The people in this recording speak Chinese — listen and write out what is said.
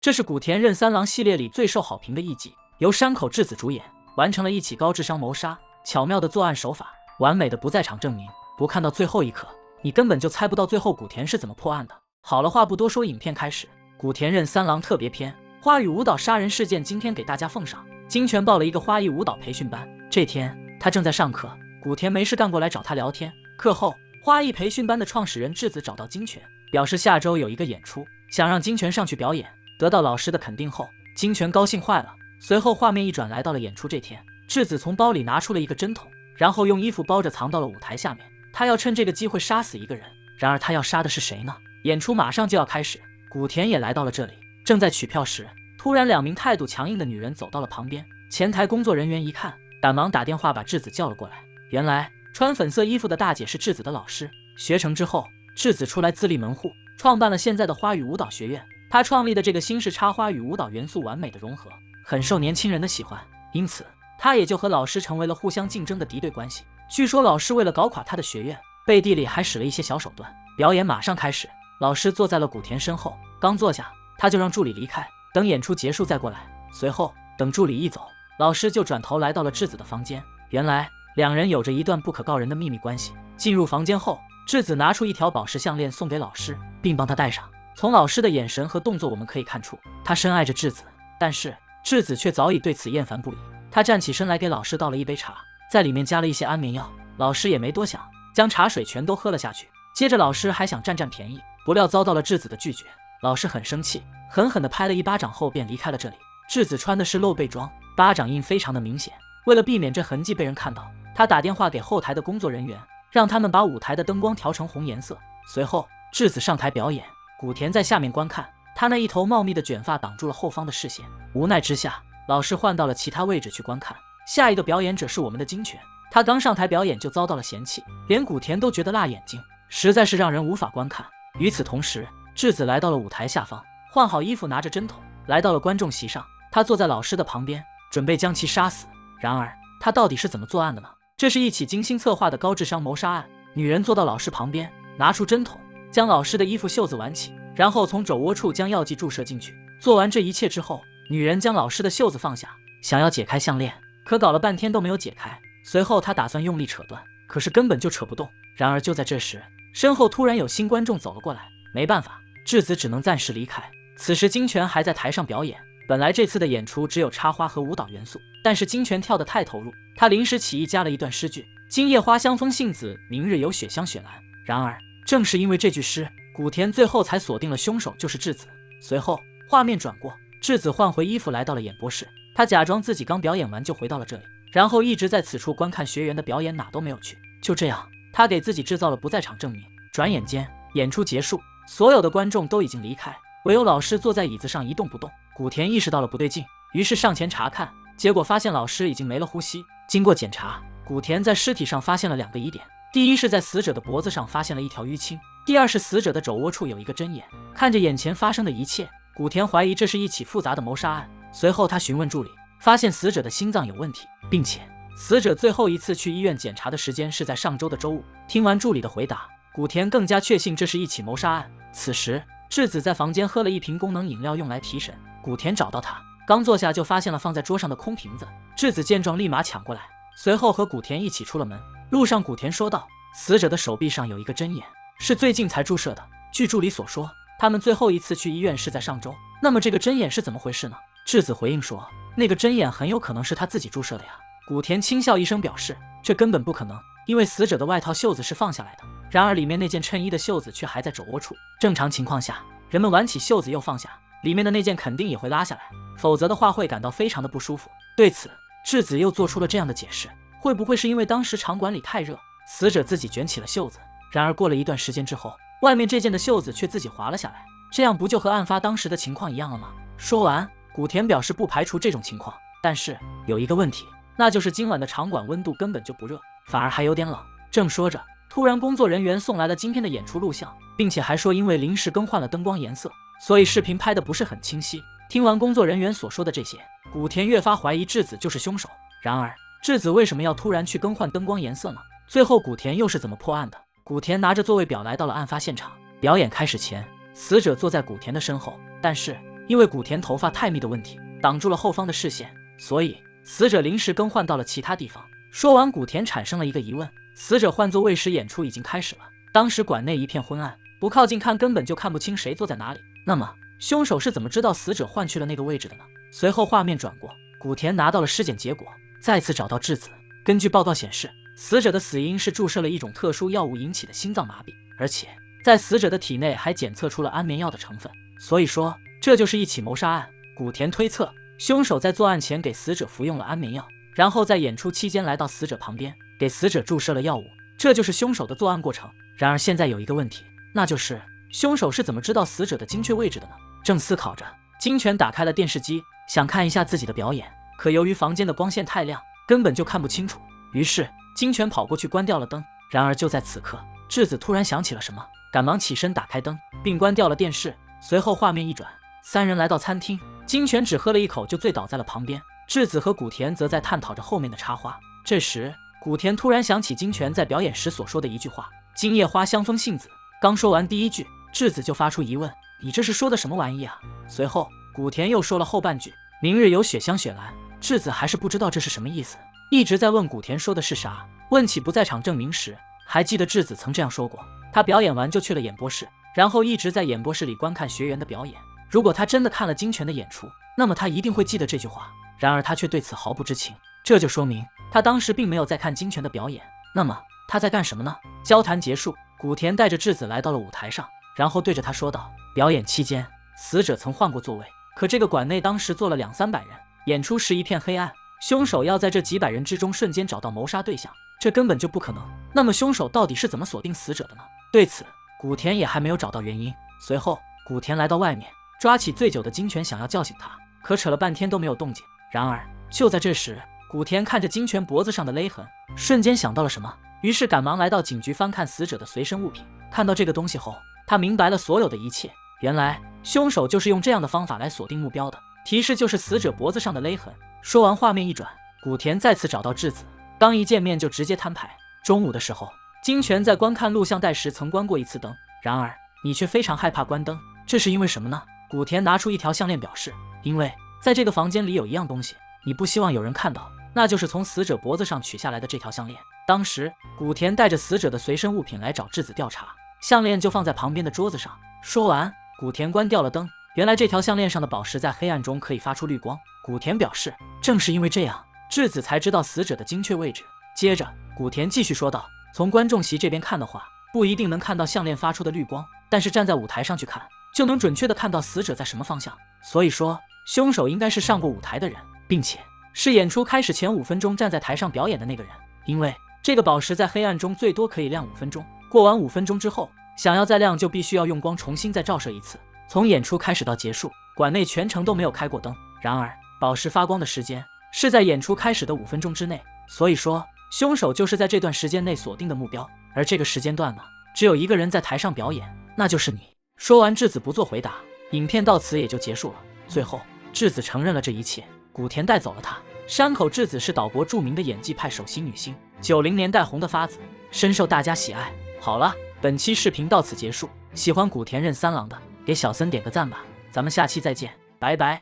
这是古田任三郎系列里最受好评的一集，由山口智子主演，完成了一起高智商谋杀，巧妙的作案手法，完美的不在场证明。不看到最后一刻，你根本就猜不到最后古田是怎么破案的。好了，话不多说，影片开始。古田任三郎特别篇：花艺舞蹈杀人事件。今天给大家奉上。金泉报了一个花艺舞蹈培训班，这天他正在上课，古田没事干过来找他聊天。课后，花艺培训班的创始人智子找到金泉，表示下周有一个演出，想让金泉上去表演。得到老师的肯定后，金泉高兴坏了。随后画面一转，来到了演出这天，智子从包里拿出了一个针筒，然后用衣服包着藏到了舞台下面。他要趁这个机会杀死一个人，然而他要杀的是谁呢？演出马上就要开始，古田也来到了这里。正在取票时，突然2名态度强硬的女人走到了旁边。前台工作人员一看，赶忙打电话把智子叫了过来。原来穿粉色衣服的大姐是智子的老师。学成之后，智子出来自立门户，创办了现在的花语舞蹈学院。她创立的这个新式插花与舞蹈元素完美的融合，很受年轻人的喜欢，因此她也就和老师成为了互相竞争的敌对关系。据说老师为了搞垮她的学院，背地里还使了一些小手段。表演马上开始，老师坐在了古田身后，刚坐下，他就让助理离开，等演出结束再过来。随后等助理一走，老师就转头来到了智子的房间。原来两人有着一段不可告人的秘密关系。进入房间后，智子拿出一条宝石项链送给老师，并帮他戴上。从老师的眼神和动作我们可以看出，他深爱着智子，但是智子却早已对此厌烦不已。他站起身来给老师倒了一杯茶，在里面加了一些安眠药。老师也没多想，将茶水全都喝了下去。接着老师还想占便宜，不料遭到了智子的拒绝。老师很生气，狠狠地拍了一巴掌后便离开了这里。智子穿的是露背装，巴掌印非常的明显。为了避免这痕迹被人看到，他打电话给后台的工作人员，让他们把舞台的灯光调成红颜色。随后智子上台表演，古田在下面观看，他那一头茂密的卷发挡住了后方的视线。无奈之下，老师换到了其他位置去观看。下一个表演者是我们的金泉，他刚上台表演就遭到了嫌弃，连古田都觉得辣眼睛，实在是让人无法观看。与此同时，智子来到了舞台下方，换好衣服，拿着针筒来到了观众席上。他坐在老师的旁边，准备将其杀死。然而他到底是怎么作案的呢？这是一起精心策划的高智商谋杀案。女人坐到老师旁边，拿出针筒，将老师的衣服袖子挽起，然后从肘窝处将药剂注射进去。做完这一切之后，女人将老师的袖子放下，想要解开项链，可搞了半天都没有解开。随后她打算用力扯断，可是根本就扯不动。然而就在这时，身后突然有新观众走了过来，没办法，智子只能暂时离开。此时金泉还在台上表演。本来这次的演出只有插花和舞蹈元素，但是金泉跳得太投入，他临时起意加了一段诗句：今夜花香风信子，明日有雪香雪兰。然而正是因为这句诗，古田最后才锁定了凶手就是智子。随后画面转过，智子换回衣服来到了演播室，他假装自己刚表演完就回到了这里，然后一直在此处观看学员的表演，哪都没有去。就这样，他给自己制造了不在场证明。转眼间演出结束，所有的观众都已经离开，唯有老师坐在椅子上一动不动。古田意识到了不对劲，于是上前查看，结果发现老师已经没了呼吸。经过检查，古田在尸体上发现了2个疑点：第一是在死者的脖子上发现了一条淤青，第二是死者的肘窝处有一个针眼。看着眼前发生的一切，古田怀疑这是一起复杂的谋杀案。随后他询问助理，发现死者的心脏有问题，并且死者最后一次去医院检查的时间是在上周的周五。听完助理的回答，古田更加确信这是一起谋杀案。此时智子在房间喝了一瓶功能饮料用来提神。古田找到他，刚坐下就发现了放在桌上的空瓶子。智子见状立马抢过来，随后和古田一起出了门。路上古田说道，死者的手臂上有一个针眼，是最近才注射的。据助理所说，他们最后一次去医院是在上周。那么这个针眼是怎么回事呢？智子回应说，那个针眼很有可能是他自己注射的呀。古田轻笑一声表示，这根本不可能，因为死者的外套袖子是放下来的，然而里面那件衬衣的袖子却还在肘窝处。正常情况下，人们挽起袖子又放下，里面的那件肯定也会拉下来，否则的话会感到非常的不舒服。对此，智子又做出了这样的解释，会不会是因为当时场馆里太热，死者自己卷起了袖子，然而过了一段时间之后，外面这件的袖子却自己滑了下来，这样不就和案发当时的情况一样了吗？说完，古田表示不排除这种情况，但是有一个问题，那就是今晚的场馆温度根本就不热，反而还有点冷。正说着，突然工作人员送来了今天的演出录像，并且还说因为临时更换了灯光颜色，所以视频拍的不是很清晰。听完工作人员所说的这些，古田越发怀疑智子就是凶手。然而智子为什么要突然去更换灯光颜色呢？最后古田又是怎么破案的？古田拿着座位表来到了案发现场。表演开始前，死者坐在古田的身后，但是因为古田头发太密的问题挡住了后方的视线，所以死者临时更换到了其他地方。说完，古田产生了一个疑问：死者换座位时演出已经开始了，当时馆内一片昏暗，不靠近看根本就看不清谁坐在哪里。那么凶手是怎么知道死者换去了那个位置的呢？随后画面转过，古田拿到了尸检结果，再次找到质子。根据报告显示，死者的死因是注射了一种特殊药物引起的心脏麻痹，而且在死者的体内还检测出了安眠药的成分。所以说，这就是一起谋杀案。古田推测，凶手在作案前给死者服用了安眠药，然后在演出期间来到死者旁边，给死者注射了药物，这就是凶手的作案过程。然而现在有一个问题，那就是凶手是怎么知道死者的精确位置的呢？正思考着，金泉打开了电视机，想看一下自己的表演，可由于房间的光线太亮，根本就看不清楚。于是金泉跑过去关掉了灯。然而就在此刻，质子突然想起了什么，赶忙起身打开灯，并关掉了电视。随后画面一转，三人来到餐厅，金泉只喝了一口就醉倒在了旁边，质子和古田则在探讨着后面的插花。这时古田突然想起金泉在表演时所说的一句话：今夜花香风信子。刚说完第一句，质子就发出疑问：你这是说的什么玩意啊？随后古田又说了后半句：明日有雪香雪兰。质子还是不知道这是什么意思，一直在问古田说的是啥。问起不在场证明时，还记得质子曾这样说过，他表演完就去了演播室，然后一直在演播室里观看学员的表演。如果他真的看了金泉的演出，那么他一定会记得这句话。然而他却对此毫不知情，这就说明他当时并没有在看金泉的表演。那么他在干什么呢？交谈结束，古田带着质子来到了舞台上，然后对着他说道：表演期间，死者曾换过座位，可这个馆内当时坐了200-300人，演出时一片黑暗，凶手要在这几百人之中瞬间找到谋杀对象，这根本就不可能。那么凶手到底是怎么锁定死者的呢？对此古田也还没有找到原因。随后古田来到外面，抓起醉酒的金泉想要叫醒他，可扯了半天都没有动静。然而就在这时，古田看着金泉脖子上的勒痕，瞬间想到了什么，于是赶忙来到警局翻看死者的随身物品。看到这个东西后，他明白了所有的一切，原来凶手就是用这样的方法来锁定目标的。提示就是死者脖子上的勒痕。说完，画面一转，古田再次找到质子，刚一见面就直接摊牌。中午的时候，金泉在观看录像带时曾关过一次灯，然而你却非常害怕关灯，这是因为什么呢？古田拿出一条项链表示，因为在这个房间里有一样东西，你不希望有人看到，那就是从死者脖子上取下来的这条项链。当时古田带着死者的随身物品来找质子调查，项链就放在旁边的桌子上。说完，古田关掉了灯。原来这条项链上的宝石在黑暗中可以发出绿光。古田表示，正是因为这样，质子才知道死者的精确位置。接着古田继续说道，从观众席这边看的话，不一定能看到项链发出的绿光，但是站在舞台上去看，就能准确的看到死者在什么方向。所以说凶手应该是上过舞台的人，并且是演出开始前5分钟站在台上表演的那个人。因为这个宝石在黑暗中最多可以亮5分钟，过完5分钟之后，想要再亮就必须要用光重新再照射一次。从演出开始到结束，馆内全程都没有开过灯。然而宝石发光的时间是在演出开始的5分钟之内，所以说凶手就是在这段时间内锁定的目标。而这个时间段呢，只有一个人在台上表演，那就是你。说完，质子不做回答，影片到此也就结束了。最后质子承认了这一切，古田带走了他。山口智子是岛国著名的演技派首席女星，90年代红的发紫，深受大家喜爱。好了，本期视频到此结束，喜欢古田任三郎的给小森点个赞吧，咱们下期再见，拜拜。